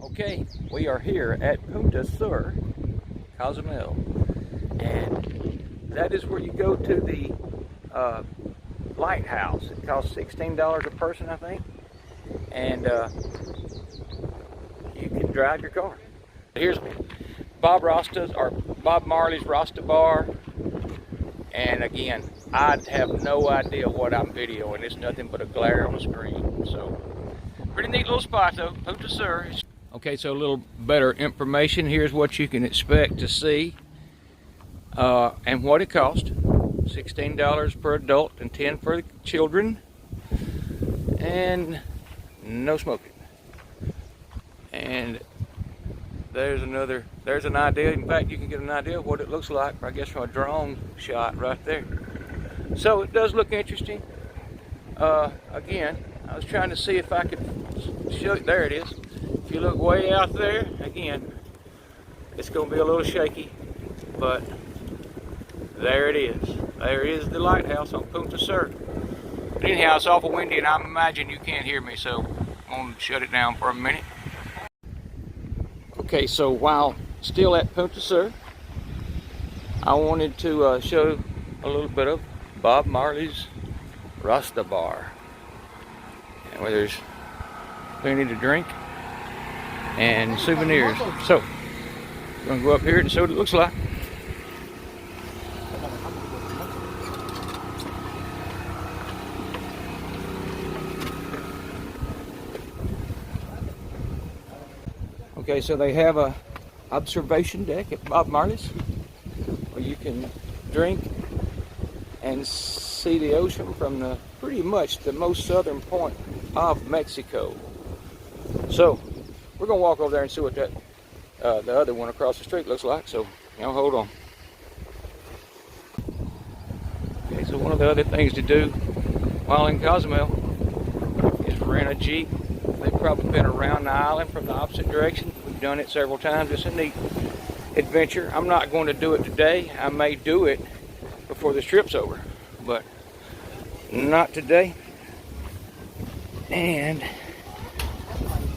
Okay, we are here at Punta Sur, Cozumel, and that is where you go to the Lighthouse. It costs $16 a person, I think, and you can drive your car. Here's Bob Marley's Rasta Bar, and again, I have no idea what I'm videoing. It's nothing but a glare on the screen. So, pretty neat little spot though, Punta Sur. Okay, so a little better information. Here's what you can expect to see and what it cost. $16 per adult and $10 for the children, and no smoking. And there's an idea. In fact, you can get an idea of what it looks like, I guess, from a drone shot right there. So it does look interesting. Again, I was trying to see if I could show it. There it is. If you look way out there, again, it's going to be a little shaky, but there it is. There is the lighthouse on Punta Sur. But anyhow, it's awful windy, and I imagine you can't hear me, so I'm going to shut it down for a minute. Okay, so while still at Punta Sur, I wanted to show a little bit of Bob Marley's Rasta Bar, where there's plenty to drink and souvenirs. So, I'm going to go up here and see what it looks like. Okay, so they have a observation deck at Bob Marley's where you can drink and see the ocean from pretty much the most southern point of Mexico. So we're gonna walk over there and see what that the other one across the street looks like. So hold on. Okay, so one of the other things to do while in Cozumel is rent a Jeep. They've probably been around the island from the opposite direction. We've done it several times. It's a neat adventure. I'm not going to do it today. I may do it before this trip's over, but not today. And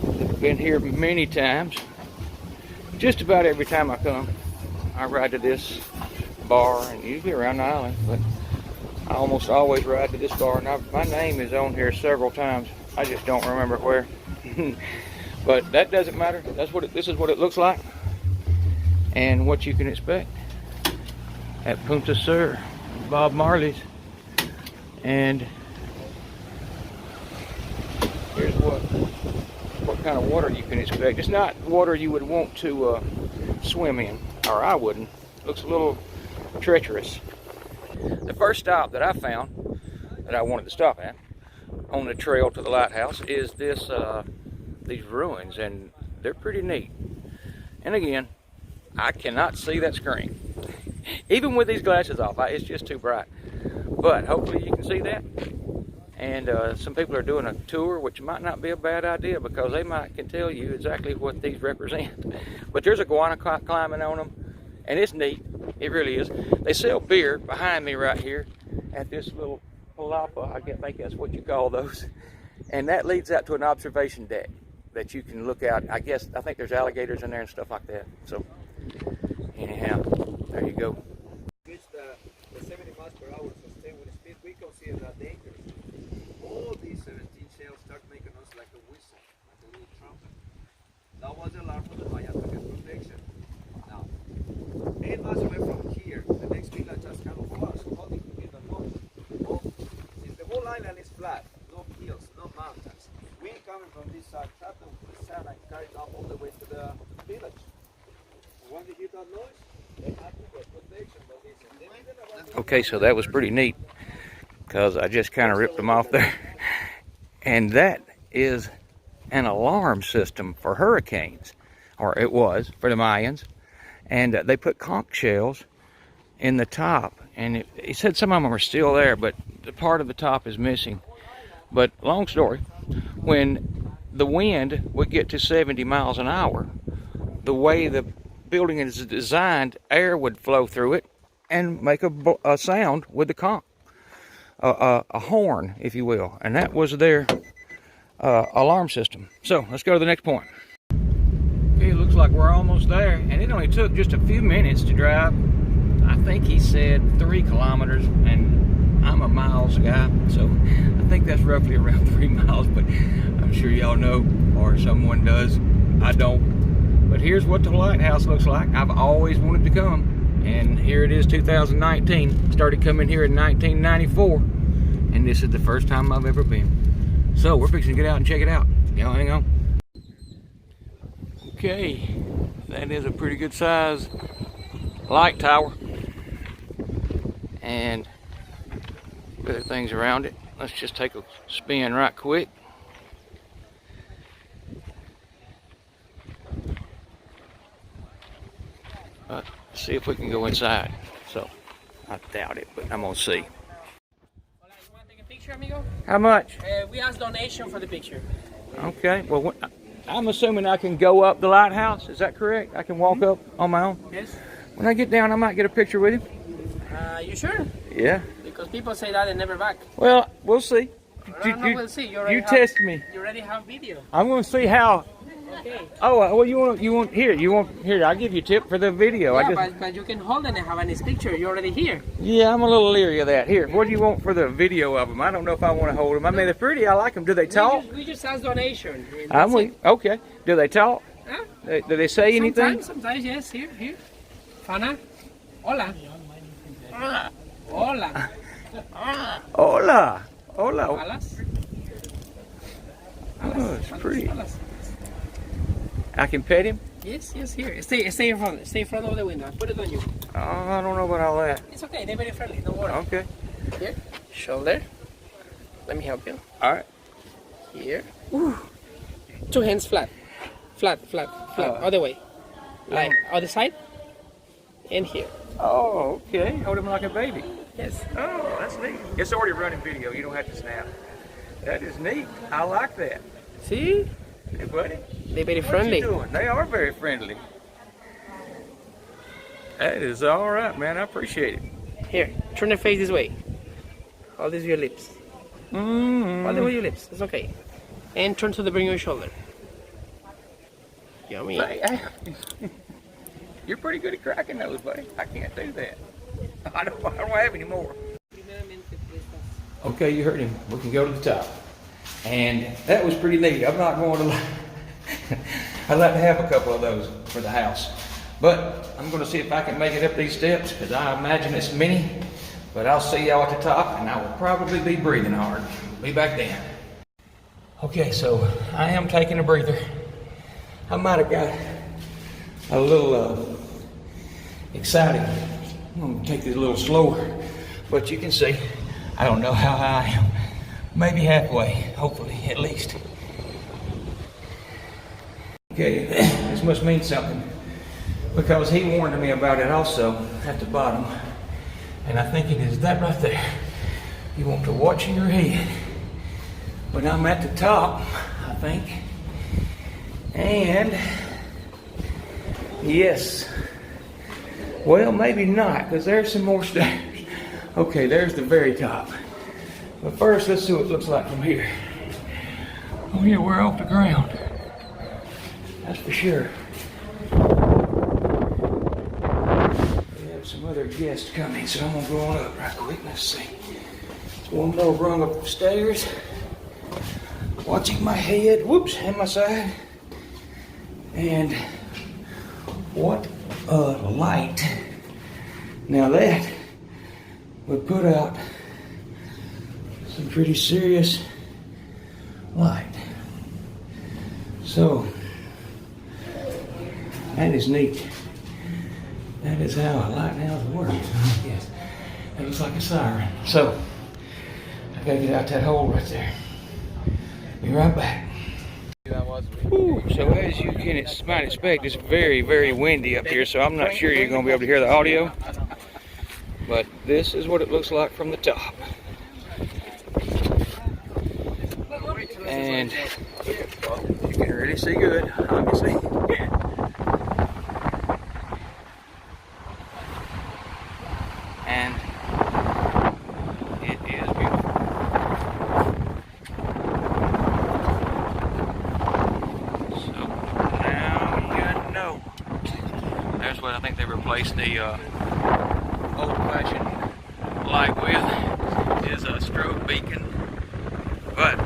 I've been here many times. Just about every time I come, I ride to this bar, and usually around the island, but I almost always ride to this bar. Now, my name is on here several times. I just don't remember where. But that doesn't matter. This is what it looks like, and what you can expect at Punta Sur, Bob Marley's. And here's what kind of water you can expect. It's not water you would want to swim in, or I wouldn't. It looks a little treacherous. The first stop that I found that I wanted to stop at on the trail to the lighthouse is these ruins, and they're pretty neat. And again, I cannot see that screen. Even with these glasses off, it's just too bright. But hopefully you can see that. And some people are doing a tour, which might not be a bad idea, because they can tell you exactly what these represent. But there's iguana climbing on them, and it's neat. It really is. They sell beer behind me right here at this little palapa. I think that's what you call those. And that leads out to an observation deck that you can look out. I think there's alligators in there and stuff like that. So anyhow, there you go. Reach the 70 miles per hour sustain with speed, we consider that dangerous. All these 17 shells start making us like a whistle, like a little trumpet. That was the alarm for the Maya to get protection. Now, 8 miles away from here, the next village has kind of floods, holding to get the north. Since the whole island is flat, no hills, no mountains, wind coming from this side, trapped them with sand and carried down all the way to the village. And when they hear that noise, they have to get protection. But Okay, so that was pretty neat, because I just kind of ripped them off there. And that is an alarm system for hurricanes, or it was for the Mayans. And they put conch shells in the top, and he said some of them are still there, but the part of the top is missing. But long story, when the wind would get to 70 miles an hour, the way the building is designed, air would flow through it and make a sound with the conch, a horn, if you will. And that was their alarm system. So let's go to the next point. like we're almost there, and it only took just a few minutes to drive. I think he said 3 kilometers, and I'm a miles guy, so I think that's roughly around 3 miles, but I'm sure y'all know, or someone does. I don't. But here's what the lighthouse looks like. I've always wanted to come, and here it is, 2019. Started coming here in 1994, and this is the first time I've ever been. So we're fixing to get out and check it out. Y'all hang on. Okay, that is a pretty good size light tower, and other things around it. Let's just take a spin right quick. See if we can go inside. So I doubt it, but I'm gonna see. You want to take a picture, amigo? How much? We ask donation for the picture. Okay, well, I'm assuming I can go up the lighthouse. Is that correct? I can walk up on my own? Yes. When I get down, I might get a picture with him. You sure? Yeah. Because people say that and never back. Well, we'll see. We'll see. You test me. You already have video. I'm going to see how. Okay. Oh, well, you want here, I'll give you a tip for the video. Yeah, but you can hold it and have a nice picture. You're already here. Yeah, I'm a little leery of that. Here, what do you want for the video of them? I don't know if I want to hold them. I mean, they're pretty. I like them. Do they talk? We just ask donation. I'm with. Okay. Do they talk? Huh? Do they say anything? Sometimes, yes. Here. Fana. Hola. Hola. Hola. Hola. Alas. Oh, it's pretty. Alas. I can pet him? Yes, here. Stay in front. Stay in front of the window. Put it on you. Oh, I don't know about all that. It's okay. They're very friendly. Don't worry. Okay. Here. Shoulder. Let me help you. All right. Here. Ooh. 2 hands flat. Flat. Other way. Like other side. And here. Oh, okay. Hold him like a baby. Yes. Oh, that's neat. It's already running video. You don't have to snap. That is neat. I like that. See? Hey, buddy. They're very What friendly. you doing? They are very friendly. That is all right, man. I appreciate it. Here. Turn your face this way. Hold this with your lips. Hold it with your lips. It's okay. And turn to the bring of your shoulder. Yummy. Hey, you're pretty good at cracking those, buddy. I can't do that. I don't have any more. Okay, you heard him. We can go to the top. And that was pretty neat. I'm not going to I'd like to have a couple of those for the house. But I'm going to see if I can make it up these steps, because I imagine it's many. But I'll see y'all at the top, and I will probably be breathing hard. Be back then. Okay, so I am taking a breather. I might have got a little excited. I'm going to take this a little slower. But you can see, I don't know how high I am. Maybe halfway, hopefully, at least. Okay, this must mean something, because he warned me about it also at the bottom. And I think it is that right there. You want to watch your head. But I'm at the top, I think. And yes. Well, maybe not, because there's some more stairs. Okay, there's the very top. But first, let's see what it looks like from here. Oh yeah, we're off the ground. That's for sure. We have some other guests coming, so I'm gonna go on up right quick. Let's see. One more rung of stairs. Watching my head, whoops, and my side. And what a light. Now that would put out some pretty serious light. So that is neat. That is how a lighthouse works, I guess. That looks like a siren. So I gotta get out that hole right there. Be right back. Ooh, so as you can might expect, it's very, very windy up here, so I'm not sure you're going to be able to hear the audio. But this is what it looks like from the top. And you can really see good, obviously. And it is beautiful. So now you know. think they replaced the old-fashioned light with is a strobe beacon, but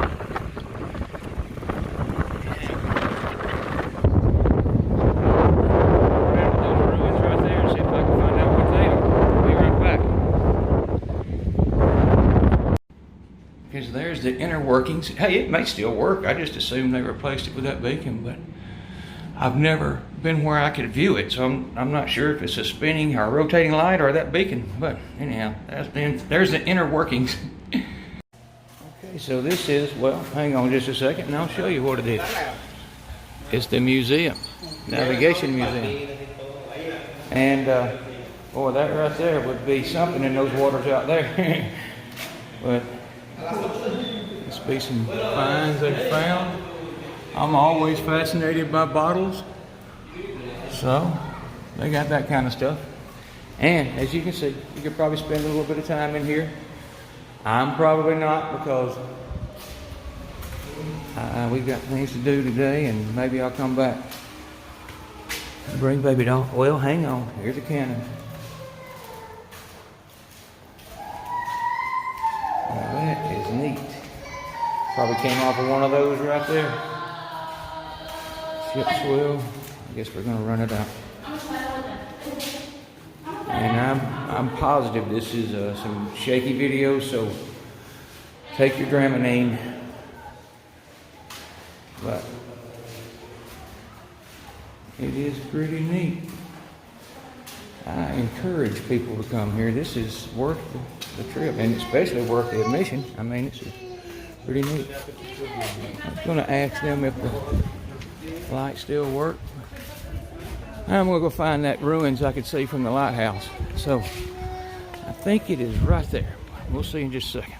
there's the inner workings. Hey, it may still work. I just assumed they replaced it with that beacon, but I've never been where I could view it, so I'm not sure if it's a spinning or a rotating light or that beacon. But anyhow, there's the inner workings. Okay, so this is, well, hang on just a second and I'll show you what it is. It's the museum, navigation museum. And boy, that right there would be something in those waters out there. But must be some finds they found. I'm always fascinated by bottles, so they got that kind of stuff. And as you can see, you could probably spend a little bit of time in here. I'm probably not, because we've got things to do today, and maybe I'll come back and bring baby doll. Well, hang on, here's a cannon. Now that is neat. Probably came off of one of those right there. Ship's wheel. I guess we're gonna run it out. And I'm positive this is some shaky video, so take your Dramamine. But it is pretty neat. I encourage people to come here. This is worth the trip, and especially worth the admission. I mean, it's pretty neat. I was going to ask them if the lights still work. I'm going to go find that ruins I could see from the lighthouse. So I think it is right there. We'll see in just a second.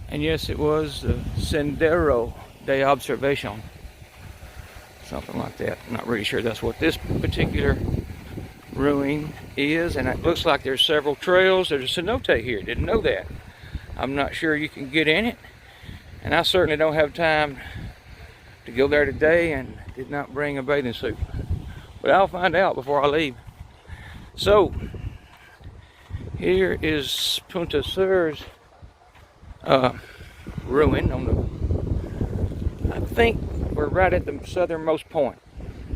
And yes, it was the Sendero de Observación. Something like that. I'm not really sure that's what this particular ruin is, and it looks like there's several trails. There's a cenote here. Didn't know that. I'm not sure you can get in it, and I certainly don't have time to go there today, and did not bring a bathing suit. But I'll find out before I leave. So here is Punta Sur's ruin. I think we're right at the southernmost point.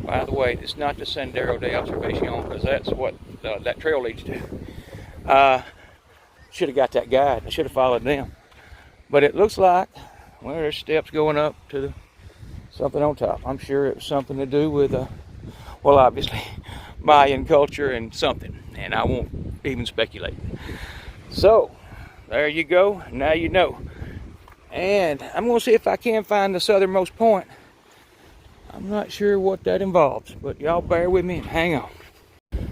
By the way, it's not the Sendero de Observación, because that's what that trail leads to. Should have got that guide. I should have followed them. But it looks like, well, there's steps going up to something on top. I'm sure it was something to do with, well, obviously, Mayan culture and something. And I won't even speculate. So, there you go. Now you know. And I'm going to see if I can find the southernmost point. I'm not sure what that involves, but y'all bear with me and hang on.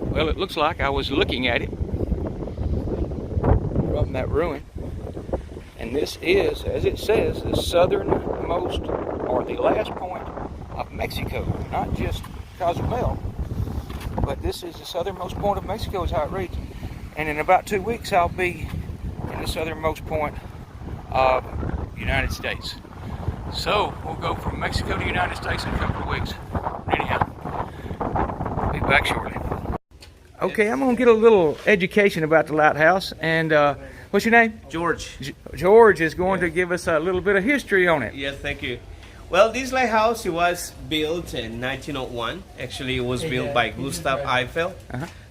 Well, it looks like I was looking at it from that ruin. And this is, as it says, the southernmost, or the last point of Mexico. Not just Cozumel, but this is the southernmost point of Mexico is how it reads. And in about 2 weeks, I'll be in the southernmost point of the United States. So, we'll go from Mexico to the United States in a couple of weeks. Anyhow, I'll be back shortly. Okay, I'm going to get a little education about the lighthouse. And what's your name? George. George is going to give us a little bit of history on it. Yes, thank you. Well, this lighthouse, it was built in 1901. Actually, it was built by Gustav Eiffel,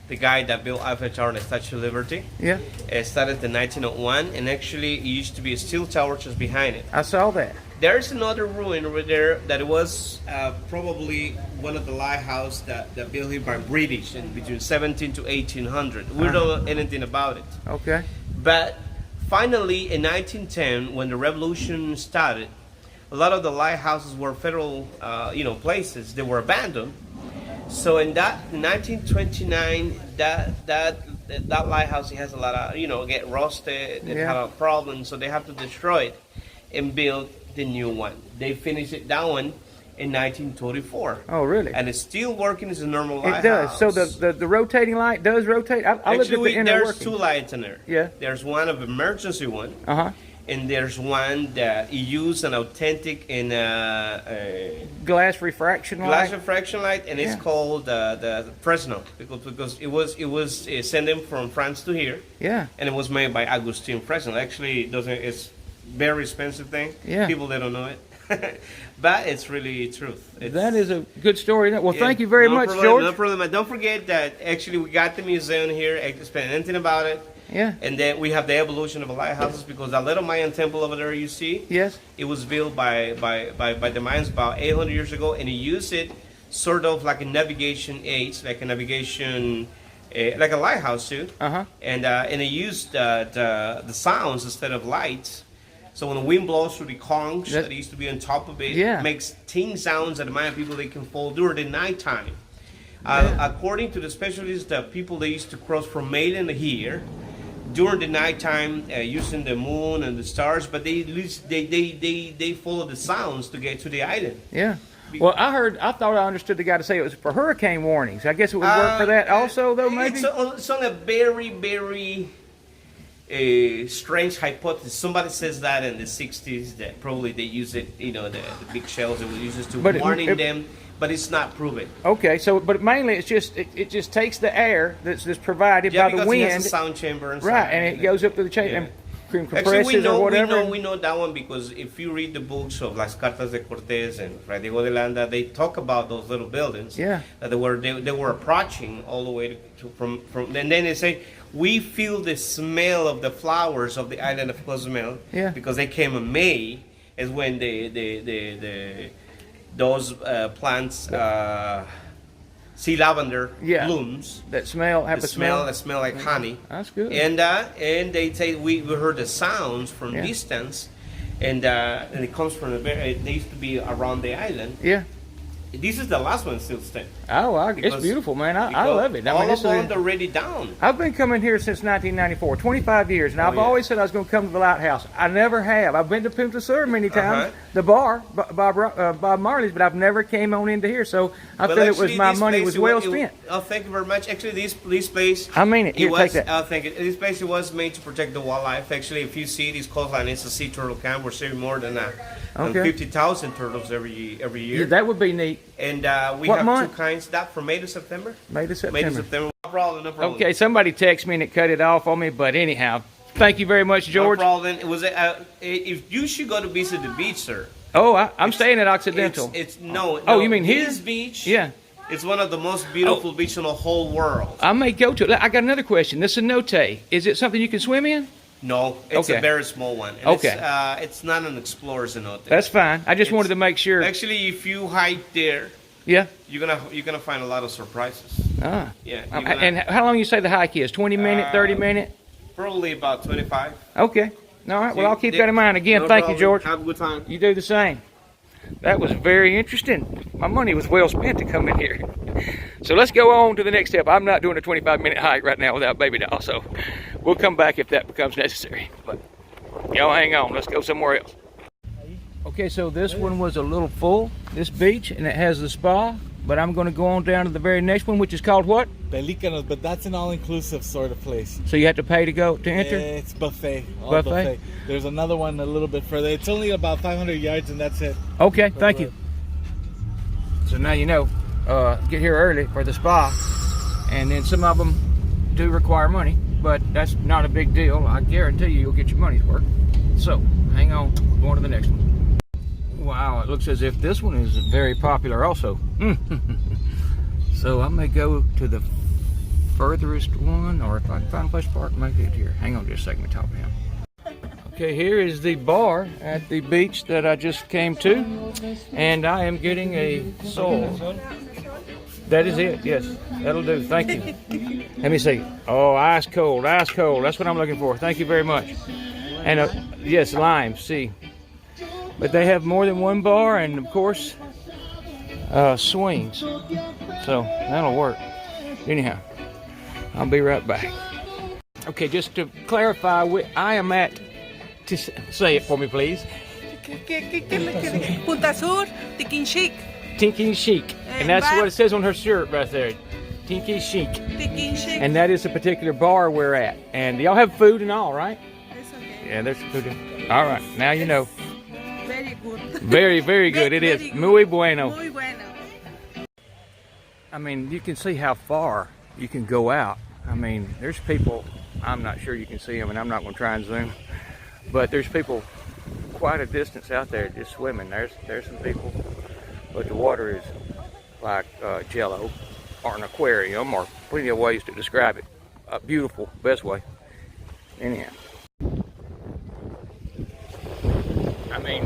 the guy that built Eiffel Tower and the Statue of Liberty. Yeah. It started in 1901, and actually, it used to be a steel tower just behind it. I saw that. There's another ruin over there that was probably one of the lighthouse that built here by British in between 17 to 1800. We don't know anything about it. Okay. But finally, in 1910, when the revolution started, a lot of the lighthouses were federal, places. They were abandoned. So in 1929, that lighthouse, it has a lot of, get rusted and have a problem. So they have to destroy it and build the new one. They finished it that one in 1934. Oh, really? And it's still working as a normal lighthouse. It does. So the rotating light does rotate. I looked at the inner there's working. 2 lights in there. Yeah. There's one of emergency one. and there's one that used an authentic in Glass refraction light. glass refraction light, and it's Yeah. called the Fresno because it was sent in from France to here, Yeah. and it was made by Agustin Fresno. Actually, it doesn't it's very expensive thing. Yeah. People they don't know it, but it's really truth. It's, That is a good story. Well, yeah, thank you very no much, problem, George. No problem. And don't forget that actually we got the museum here. Explain anything about it. Yeah. And then we have the evolution of the lighthouses because that little Mayan temple over there you see, Yes. it was built by the Mayans about 800 years ago, and he used it sort of like a navigation aid, like a navigation, like a lighthouse too. Uh-huh. And he used the sounds instead of lights. So when the wind blows through the conch that used to be on top of it, Yeah. makes ting sounds that the Mayan people they can fall during the nighttime. According to the specialists, the people they used to cross from Maine to here during the nighttime using the moon and the stars, but they follow the sounds to get to the island. Yeah. Well, I thought I understood the guy to say it was for hurricane warnings. I guess it would work for that also, though, maybe? It's on a very, very strange hypothesis. Somebody says that in the 60s that probably they use it, the big shells that we use to warning them, but it's not proven. Okay, so, but mainly it's just, it just takes the air that's provided by the because wind. it has a sound chamber inside. Right, and it goes up to the chain and compresses Actually, or whatever. we know that one because if you read the books of Las Cartas de Cortés and Fray Diego de Landa, they talk about those little buildings. Yeah. That they were approaching all the way from and then they say we feel the smell of the flowers of the island of Cozumel. Yeah. Because they came in May, is when those plants sea lavender blooms. That smell, have a smell. That smell like honey. That's good. And they say we heard the sounds from Yeah. distance, and it comes from they used to be around the island. Yeah. This is the last one still standing. Oh, it's Because- beautiful, man. I because love it. I mean, all this of them is are already down. I've been coming here since 1994, 25 years, and I've yeah. always said I was going to come to the Lighthouse. I never have. I've been to Punta Sur many times, Uh-huh. the bar, Bob Marley's, but I've never came on into here, so I But feel it was actually, my this money place, was it well was- spent. Oh, thank you very much. Actually, this place. I mean it. Here, take that. This place it was made to protect the wildlife. Actually, if you see this coastline, it's a sea turtle camp. We're saving more than Okay. 50,000 turtles every year. Yeah, that would be neat. And we What have month? two kinds. That from May to September. May to May to September. September. No problem. No problem. Okay, somebody texted me and it cut it off on me, but anyhow, thank you very much, George. No problem. It was if you should go to visit the beach, sir. Oh, I'm staying at Occidental. Oh, you mean his here? beach? Yeah. It's one of the most beautiful beaches in the whole world. I may go to it. I got another question. This cenote, is it something you can swim in? No, it's Okay. a very small one. And Okay. It's not an explorer's cenote. That's fine. I just wanted to make sure. Actually, if you hike there, Yeah. you're gonna find a lot of surprises. Ah. Yeah. And how long you say the hike is? 20 minute, 30 minute? Probably about 25. Okay. All right. Well, I'll keep that in mind. Again, No thank you, problem. George. Have a good time. You do the same. That was very interesting. My money was well spent to come in here. So let's go on to the next step. I'm not doing a 25-minute hike right now without baby doll, so we'll come back if that becomes necessary. But y'all hang on. Let's go somewhere else. Okay, so this one was a little full, this beach, and it has the spa. But I'm going to go on down to the very next one, which is called what? Pelicanos, but that's an all-inclusive sort of place. So you have to pay to enter? It's buffet. All Buffet? There's another one a little bit further. It's only about 500 yards, and that's it. Okay, thank you. So now you know, get here early for the spa, and then some of them do require money, but that's not a big deal. I guarantee you'll get your money's worth. So hang on, we're going to the next one. Wow, it looks as if this one is very popular also. So I may go to the furthest one, or if I can find a place to park, make it here. Hang on just a second, we talk down. Okay, here is the bar at the beach that I just came to, and I am getting a soul. That is it, yes, that'll do, thank you. Let me see. Oh, ice cold, that's what I'm looking for. Thank you very much. And yes, lime, see. But they have more than one bar, and of course, swings. So that'll work. Anyhow, I'll be right back. Okay, just to clarify, I am at, say it for me, please. Punta Sur, Tikin Chic. Tinky Chic. And that's what it says on her shirt right there. Tinky Chic. Tikin Chic. And that is a particular bar we're at. And y'all have food and all, right? It's okay. Yeah, there's two different. All right, now you know. Very good. Very, very good. It is. Very good. Muy bueno. Muy bueno. I mean, you can see how far you can go out. I mean, there's people, I'm not sure you can see them, and I'm not going to try and zoom, but there's people quite a distance out there just swimming. There's some people, but the water is like jello or an aquarium, or plenty of ways to describe it. Beautiful, best way. Anyhow. I mean,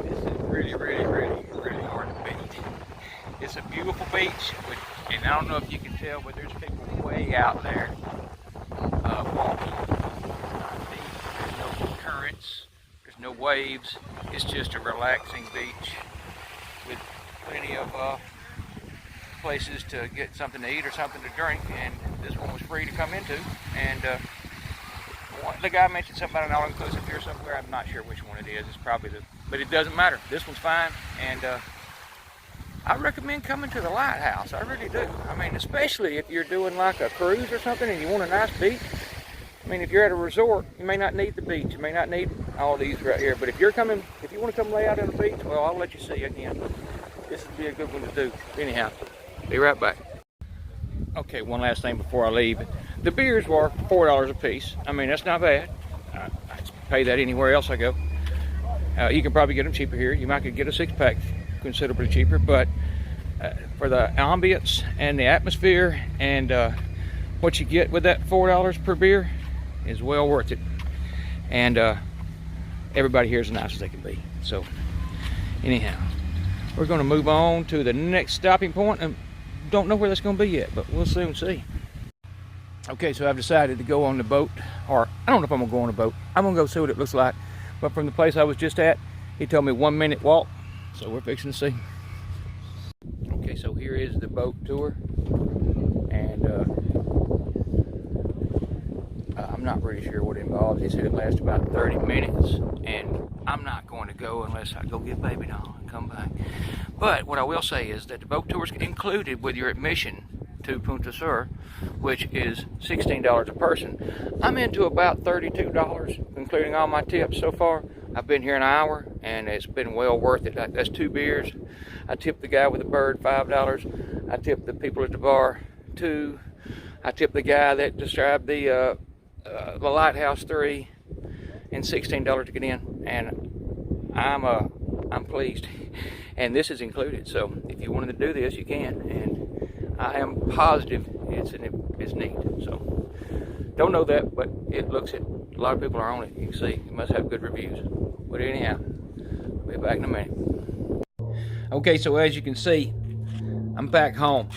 this is really, really, really, really hard to beat. It's a beautiful beach, and I don't know if you can tell, but there's people way out there walking. There's no currents, there's no waves. It's just a relaxing beach with plenty of places to get something to eat or something to drink, and this one was free to come into. And the guy mentioned something about an all-inclusive here somewhere. I'm not sure which one it is. It's probably but it doesn't matter. This one's fine, and I recommend coming to the Lighthouse. I really do. I mean, especially if you're doing like a cruise or something and you want a nice beach. I mean, if you're at a resort, you may not need the beach. You may not need all these right here. But if you want to come lay out on the beach, well, I'll let you see again. This would be a good one to do. Anyhow, be right back. Okay, one last thing before I leave. The beers were $4 a piece. I mean, that's not bad. I pay that anywhere else I go. You can probably get them cheaper here. You might could get a 6-pack considerably cheaper, but for the ambience and the atmosphere and what you get with that $4 per beer is well worth it. And everybody here is as nice as they can be. So anyhow, we're going to move on to the next stopping point, and don't know where that's going to be yet, but we'll soon see. Okay, so I've decided to go on the boat, or I don't know if I'm going to go on a boat. I'm going to go see what it looks like. But from the place I was just at, he told me 1 minute walk, so we're fixing to see. Okay, so here is the boat tour, and I'm not really sure what it involves. He said it lasts about 30 minutes, and I'm not going to go unless I go get baby doll and come back. But what I will say is that the boat tour is included with your admission to Punta Sur, which is $16 a person. I'm into about $32, including all my tips so far. I've been here an hour, and it's been well worth it. That's 2 beers. I tipped the guy with the bird $5. I tipped the people at the bar $2. I tipped the guy that described the Lighthouse $3, and $16 to get in. And I'm pleased. And this is included. So if you wanted to do this, you can. And I am positive it's neat. So don't know that, but it looks it. A lot of people are on it. You can see it must have good reviews. But anyhow, I'll be back in a minute. Okay, so as you can see, I'm back home,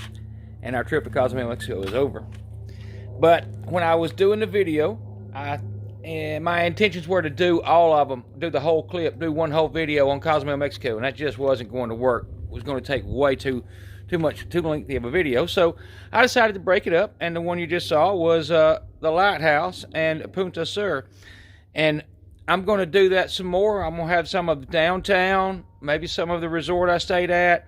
and our trip to Cozumel, Mexico is over. But when I was doing the video, my intentions were to do all of them, do the whole clip, do one whole video on Cozumel, Mexico, and that just wasn't going to work. It was going to take way too lengthy of a video. So I decided to break it up, and the one you just saw was the Lighthouse and Punta Sur. And I'm going to do that some more. I'm going to have some of the downtown, maybe some of the resort I stayed at,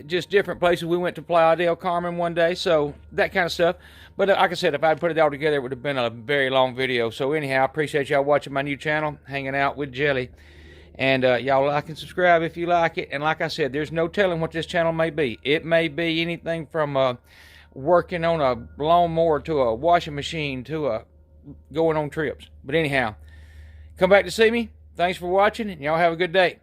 just different places. We went to Playa del Carmen one day, so that kind of stuff. But like I said, if I'd put it all together, it would have been a very long video. So anyhow, I appreciate y'all watching my new channel, Hanging Out with Jelly. And y'all like and subscribe if you like it. And like I said, there's no telling what this channel may be. It may be anything from working on a lawnmower to a washing machine to going on trips. But anyhow, come back to see me. Thanks for watching, and y'all have a good day.